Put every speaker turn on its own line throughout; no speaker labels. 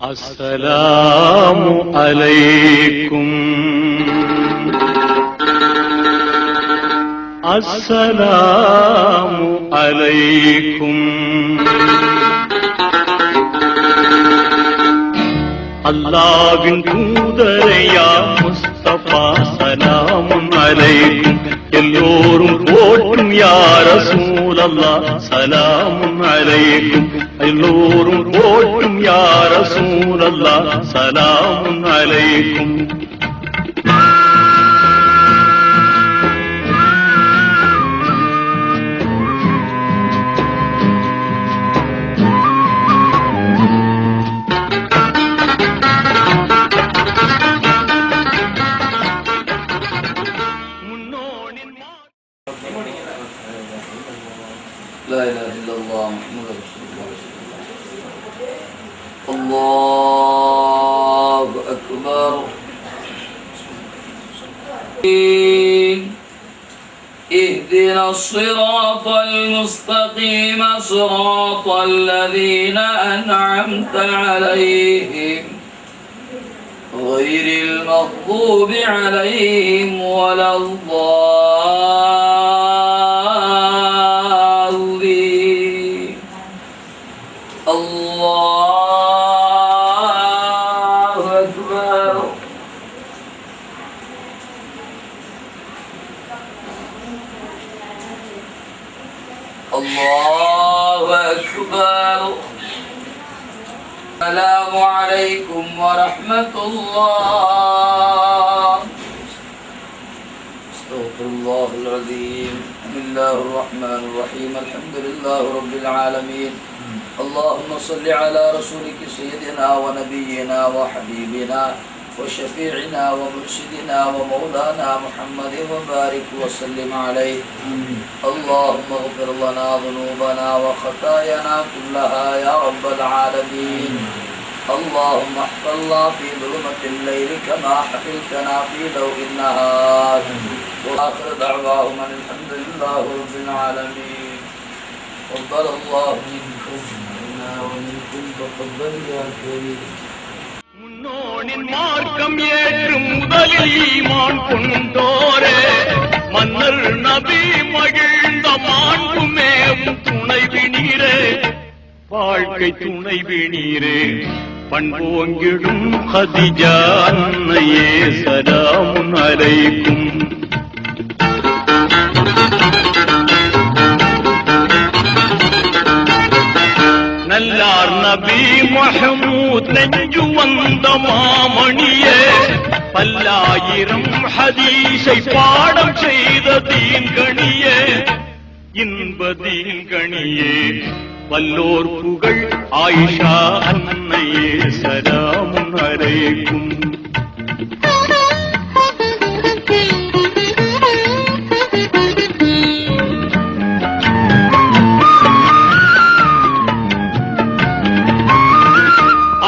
அஸ்ஸலாமு அலைக்கும் அஸ்ஸலாமு அலைக்கும். அல்லாஹ்வின் தூதரையா முஸ்தபா சலாமுன் அலைக்கும். எல்லோரும் போற்றும் யா ரசூலல்லாஹ் சலாமுன் அலைக்கும். எல்லோரும் போற்றும் யா ரசூலல்லாஹ் சலாமுன் அலைக்கும்.
لا إله إلا الله محمد رسول الله الله أكبر. اهدنا الصراط المستقيم صراط الذين أنعمت عليهم غير المغضوب عليهم ولا الضالين. الله أكبر. الله أكبر. السلام عليكم ورحمة الله. استغفر الله العظيم. بسم الله الرحمن الرحيم. الحمد لله رب العالمين. اللهم صل على رسولك سيدنا ونبينا وحبيبنا وشفيعنا ومرشدنا ومولانا محمد وبارك وسلم عليه. اللهم اغفر لنا ذنوبنا وخطايانا كلها يا رب العالمين. اللهم احفظنا في ظلمة الليل كما حفظتنا في ضوء النهار. وآخر دعواهم أن الحمد لله رب العالمين. تقبل الله منكم منا ومنكم تقبل يا كريم.
முன்னோனின் மார்க்கம் ஏற்றும் முதலில் ஈமான் கொண்டோரே, மன்னர் நபி மகிழ்ந்த மாண்புமேவும் துணைவி நீரே, வாழ்க்கை துணைவி நீரே, பண்போங்கிடும் ஹதிஜா அன்னையே சலாமுன் அலைக்கும். நல்லார் நபி மஹமூத் நெஞ்சு வந்த மாமணியே, பல்லாயிரம் ஹதீஸை பாடம் செய்த தீன்கணியே, இன்ப தீன்கணியே, வல்லோர் புகழ் ஆயிஷா அன்னையே சலாமுன் அலைக்கும்.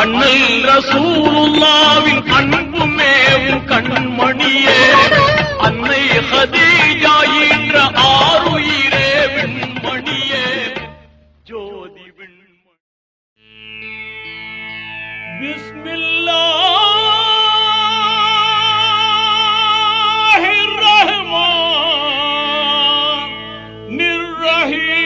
அண்ணல் ரசூலுல்லாவின் அன்புமேவும் கண்மணியே, அன்னை ஹதீஜா என்ற ஆருயிரே விண்மணியே, ஜோதி விண்மணி. பிஸ்மில்லாஹிர் ரஹ்மானிர் ரஹீம்.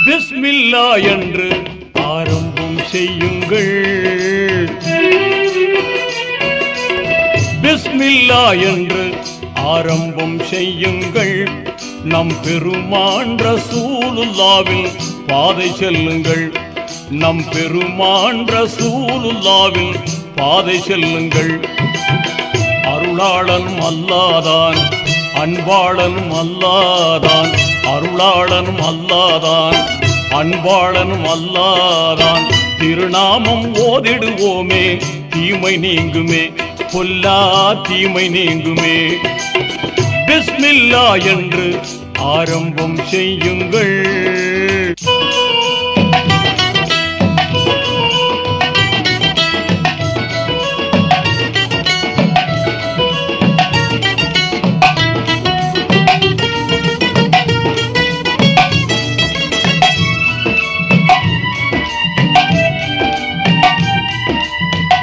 பிஸ்மில்லா என்று ஆரம்பம் செய்யுங்கள், பிஸ்மில்லா என்று ஆரம்பம் செய்யுங்கள், நம் பெருமான் ரசூலுல்லாவின் பாதை செல்லுங்கள், நம் பெருமான் ரசூலுல்லாவின் பாதை செல்லுங்கள். அருளாளன் அல்லாதான் அன்பாளனும் அல்லாதான் அருளாளனும் அல்லாதான் அன்பாளனும் அல்லாதான் திருநாமம் ஓதிடுவோமே தீமை நீங்குமே பொல்லா தீமை நீங்குமே. பிஸ்மில்லா என்று ஆரம்பம் செய்யுங்கள்.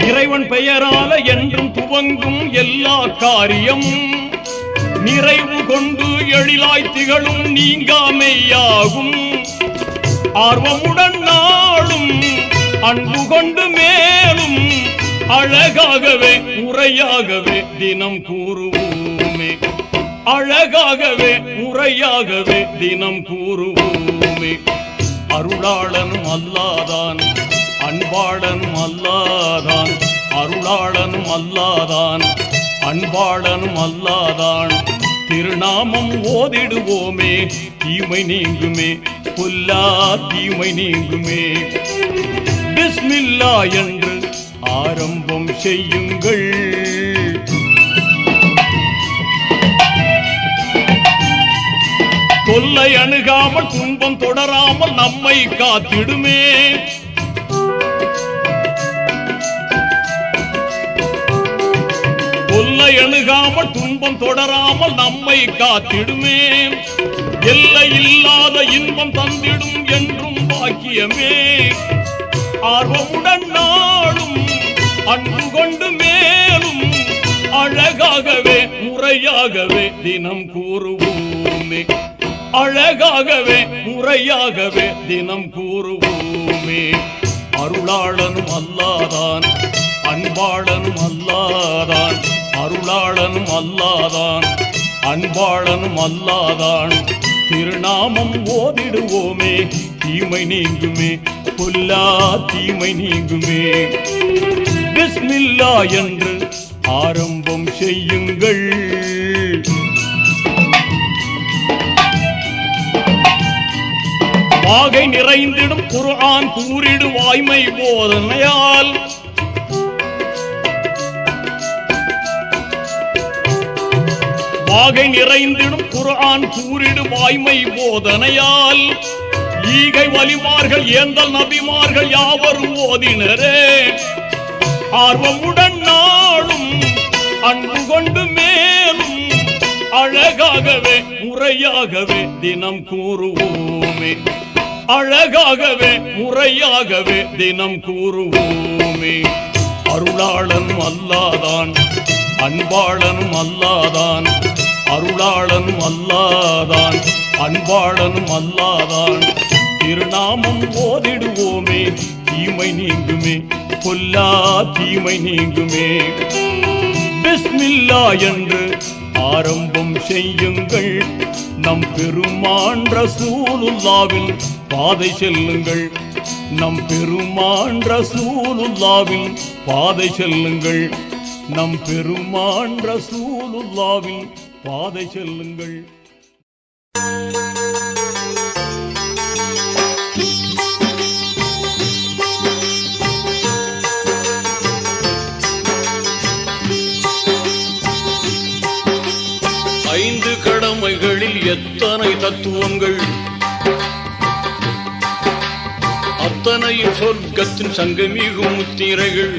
இறைவன் பெயரால என்றும் துவங்கும் எல்லா காரியம் நிறைவு கொண்டு எழிலாய் திகழும் நீங்காமையாகும். ஆர்வமுடன் நாளும் அன்பு கொண்டு மேலும் அழகாகவே முறையாகவே தினம் கூறுவோமே. அழகாகவே முறையாகவே தினம் கூறுவோமே. அருளாளனும் அல்லாதான் அன்பாளனும் அல்லாதான் அருளாளனும் அல்லாதான் அன்பாளனும் அல்லாதான் திருநாமம் ஓதிடுவோமே தீமை நீங்குமே பொல்லா தீமை நீங்குமே. பிஸ்மில்லா என்று ஆரம்பம் செய்யுங்கள். தொல்லை அணுகாமல் துன்பம் தொடராமல் நம்மை காத்திடுமே. தொல்லை அணுகாமல் துன்பம் தொடராமல் நம்மை காத்திடுமே. எல்லை இல்லாத இன்பம் தந்திடும் என்றும் பாக்கியமே. ஆர்வமுடன் நாளும் அன்பு கொண்டு மேலும் அழகாகவே முறையாகவே தினம் கூறுவோமே. அழகாகவே முறையாகவே தினம் கூறுவோமே. அருளாளனும் அல்லாதான் அன்பாளனும் அல்லாதான் அருளாளனும் அல்லாதான் அன்பாளனும் அல்லாதான் திருநாமம் ஓதிடுவோமே தீமை நீங்குமே பொல்லா தீமை நீங்குமே. பிஸ்மில்லா என்று ஆரம்பம் செய்யுங்கள். வாகை நிறைந்திடும் குர்ஆன் கூறிடு வாய்மை போதனையால் வாகை நிறைந்திடும் குர்ஆன் கூறிடு வாய்மை போதனையால் ஈகை வலிமார்கள் ஏந்தல் நபிமார்கள் யாவரும் ஓதினரே. ஆர்வமுடன் நாளும் அன்பு கொண்டு மேலும் அழகாகவே முறையாகவே தினம் கூறுவோமே. அழகாகவே முறையாகவே தினம் கூறுவோமே. அருளாளனும் அல்லாதான் அன்பாளனும் அல்லாதான் அருளாளனும் அல்லாதான் அன்பாளனும் அல்லாதான் திருநாமம் ஓதிடுவோமே தீமை நீங்குமே பொல்லா தீமை நீங்குமே. பிஸ்மில்லா என்று ஆரம்பம் செய்யுங்கள். நம் பெருமான் ரசூலுல்லாவின் பாதை செல்லுங்கள். நம் பெருமான் ரசூலுல்லாவின் பாதை செல்லுங்கள். நம் பெருமான் ரசூலுல்லாவின் பாதை செல்லுங்கள். ஐந்து கடமைகளில் எத்தனை தத்துவங்கள் அத்தனையும் சொர்க்கத்தின் சங்கமிகும் முத்திரைகள்.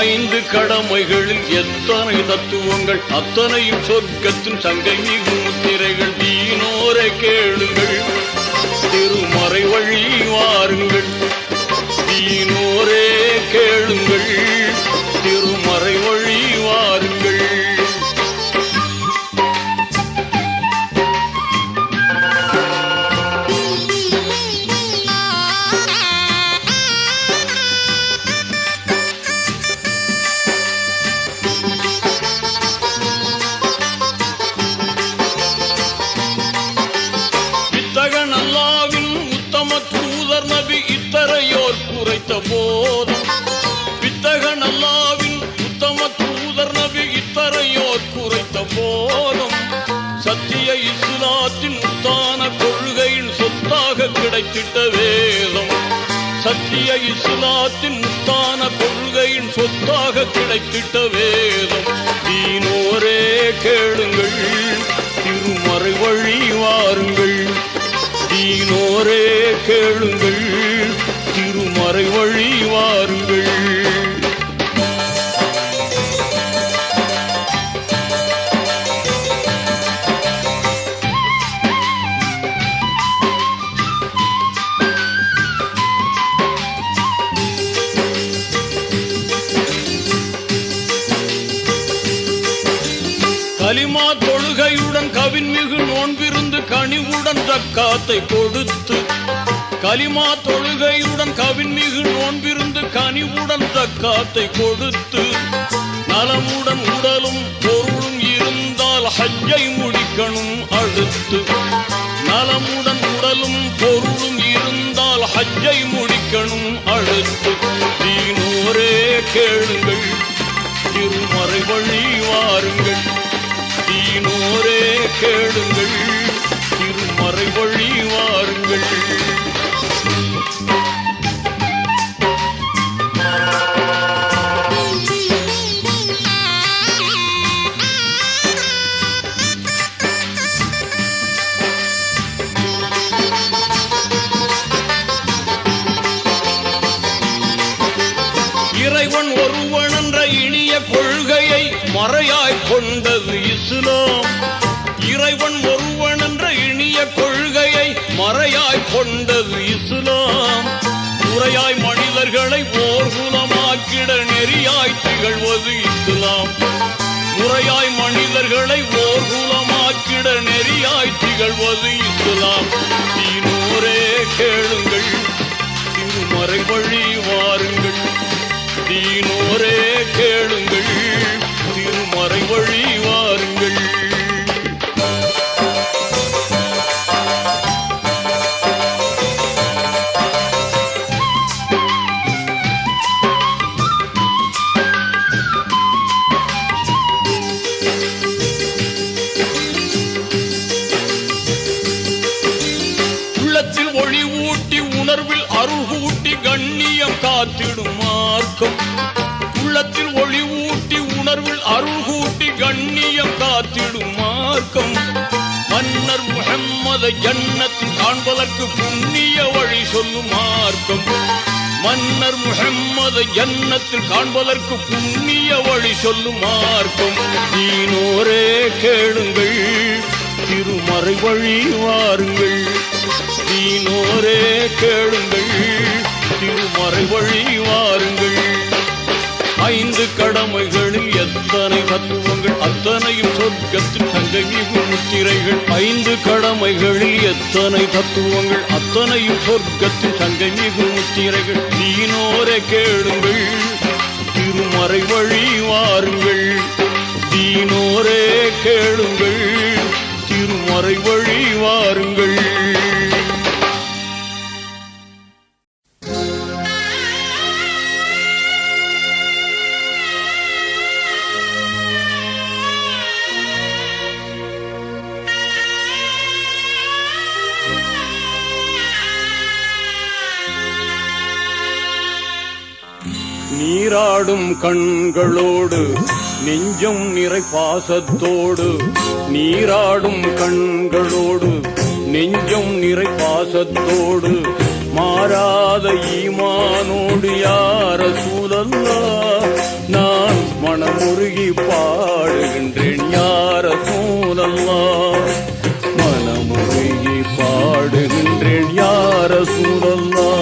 ஐந்து கடமைகளில் எத்தனை தத்துவங்கள் அத்தனையும் சொர்க்கத்தின் சங்கமிகும் முத்திரைகள். தீனோரை கேளுங்கள் திருமறை வழி வாருங்கள். தீனோரே கேளுங்கள் திருமறை வழி வாருங்கள். வித்தகன் அல்லாவின் உத்தம தூதர் நபி இத்தரையோர் குறைத்த போதும் வித்தக முத்தான கொள்கையின் சொத்தாக கிடைத்திட்ட வேதம். சத்திய இஸ்லாத்தின் முத்தான கொள்கையின் சொத்தாக கிடைத்திட்ட வேதம். தீனோரே கேளுங்கள், திருமறை வழி வாருங்கள். தீனோரே கேளுங்கள், திருமறை வழி வாருங்கள். கலிமா தொழுகையுடன் கவின்மிகு நோன்பிருந்து கனிவுடன் ஜக்காத்தை கொடுத்து. கலிமா தொழுகையுடன் கவின்மிகு நோன்பிருந்து கனிவுடன் ஜக்காத்தை கொடுத்து. நலமுடன் உடலும் பொருளும் இருந்தால் ஹஜ்ஜை முடிக்கணும் அடுத்து. நலமுடன் உடலும் பொருளும் இருந்தால் ஹஜ்ஜை முடிக்கணும் அடுத்து. தீனோரே கேளுங்கள், திருமறை வழி வாருங்கள். தீனோரே கேளுங்கள், திருமறை வழி வாருங்கள். இறைவன் ஒருவன் என்ற இனிய கொள்கையை மறையாய் கொண்டது இஸ்லாம். இறைவன் ஒருவன் என்ற இனிய கொள்கையை மறையாய் கொண்டது இஸ்லாம். முறையாய் மனிதர்களை ஓர்குலமாக்கிட நெறியாய் திகழ்வது இஸ்லாம். முறையாய் மனிதர்களை ஓர்குலமாக்கிட நெறியாய் திகழ்வது இஸ்லாம். தீனோரே கேளுங்கள், திருமறை வழி வாருங்கள். தீனோரே கேளுங்கள், திருமறை வழி வாருங்கள். உள்ளத்தில் ஒளி ஊட்டி உணர்வில் அருள் கூட்டி கண்ணியம் காத்திடும் மார்க்கம். உள்ளத்தில் ஒளி ஊட்டி உணர்வில் அருள் கூட்டி கண்ணியம் காத்திடும் மார்க்கம். மன்னர் முஹம்மதை ஜன்னத்தில் காண்பதற்கு புண்ணிய வழி சொல்லும் மார்க்கம். மன்னர் முஹம்மதை ஜன்னத்தில் காண்பதற்கு புண்ணிய வழி சொல்லும் மார்க்கம். தீனோரே கேளுங்கள், திருமறை வழி வாருங்கள். தீனோரே கேளுங்கள், திருமறை வழி வாருங்கள். 5 கடமைகளில் எத்தனை தத்துவங்கள், அத்தனையும் சொர்க்கத்தின் சங்கமிகு முத்திரைகள். 5 கடமைகளில் எத்தனை தத்துவங்கள், அத்தனையும் சொர்க்கத்தின் சங்கமிகு முத்திரைகள். தீனோரே கேளுங்கள், திருமறை வழி வாருங்கள். தீனோரே கேளுங்கள், திருமறை வழி வாருங்கள். நீராடும் கண்களோடு நெஞ்சம் நிறை பாசத்தோடு. நீராடும் கண்களோடு நெஞ்சம் நிறை பாசத்தோடு. மாறாத ஈமானோடு யா ரசூலல்லாஹ் நான் மனமுருகி பாடுகின்றேன். யா ரசூலல்லாஹ் மனமுருகி பாடுகின்றேன். யா ரசூலல்லாஹ்.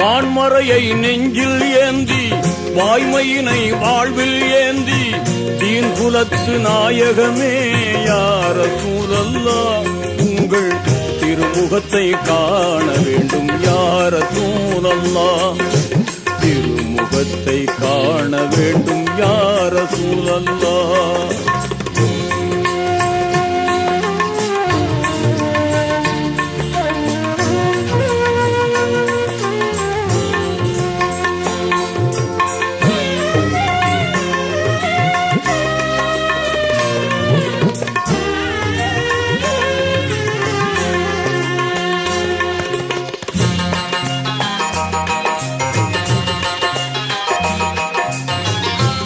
வான்மறையை நெஞ்சில் ஏந்தி வாய்மையினை வாழ்வில் ஏந்தி தீன் குலத்து நாயகமே யா ரசூலல்லாஹ் உங்கள் திருமுகத்தை காண வேண்டும் யா ரசூலல்லாஹ், திருமுகத்தை காண வேண்டும் யா ரசூலல்லாஹ்.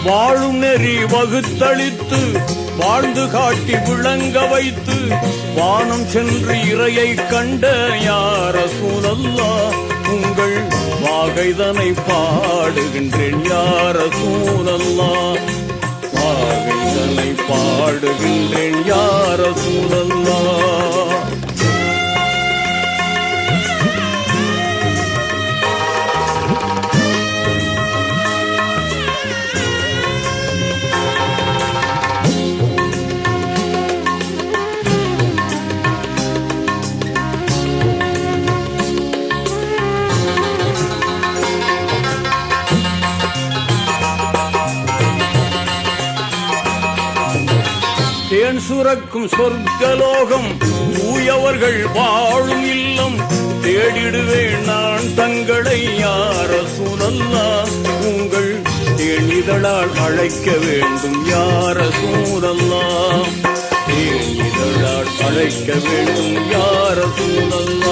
வாழும் நெறி வகுத்தளித்து வாழ்ந்து காட்டி விளங்க வைத்து வானம் சென்று இறையை கண்ட யா ரசூலல்லாஹ், உங்கள் வாகைதனை பாடுகின்றேன் யா ரசூலல்லாஹ், வாகைதனை பாடுகின்றேன் யா ரசூலல்லாஹ். தேன் சுரக்கும் சொர்க்கலோகம் தூயவர்கள் வாழும் இல்லம் தேடிடுவேன் நான் தங்களை யா ரசூலல்லாஹ், உங்கள் தேனிதழால் அழைக்க வேண்டும் யா ரசூலல்லாஹ், தேனிதழால் அழைக்க வேண்டும் யா ரசூலல்லாஹ்.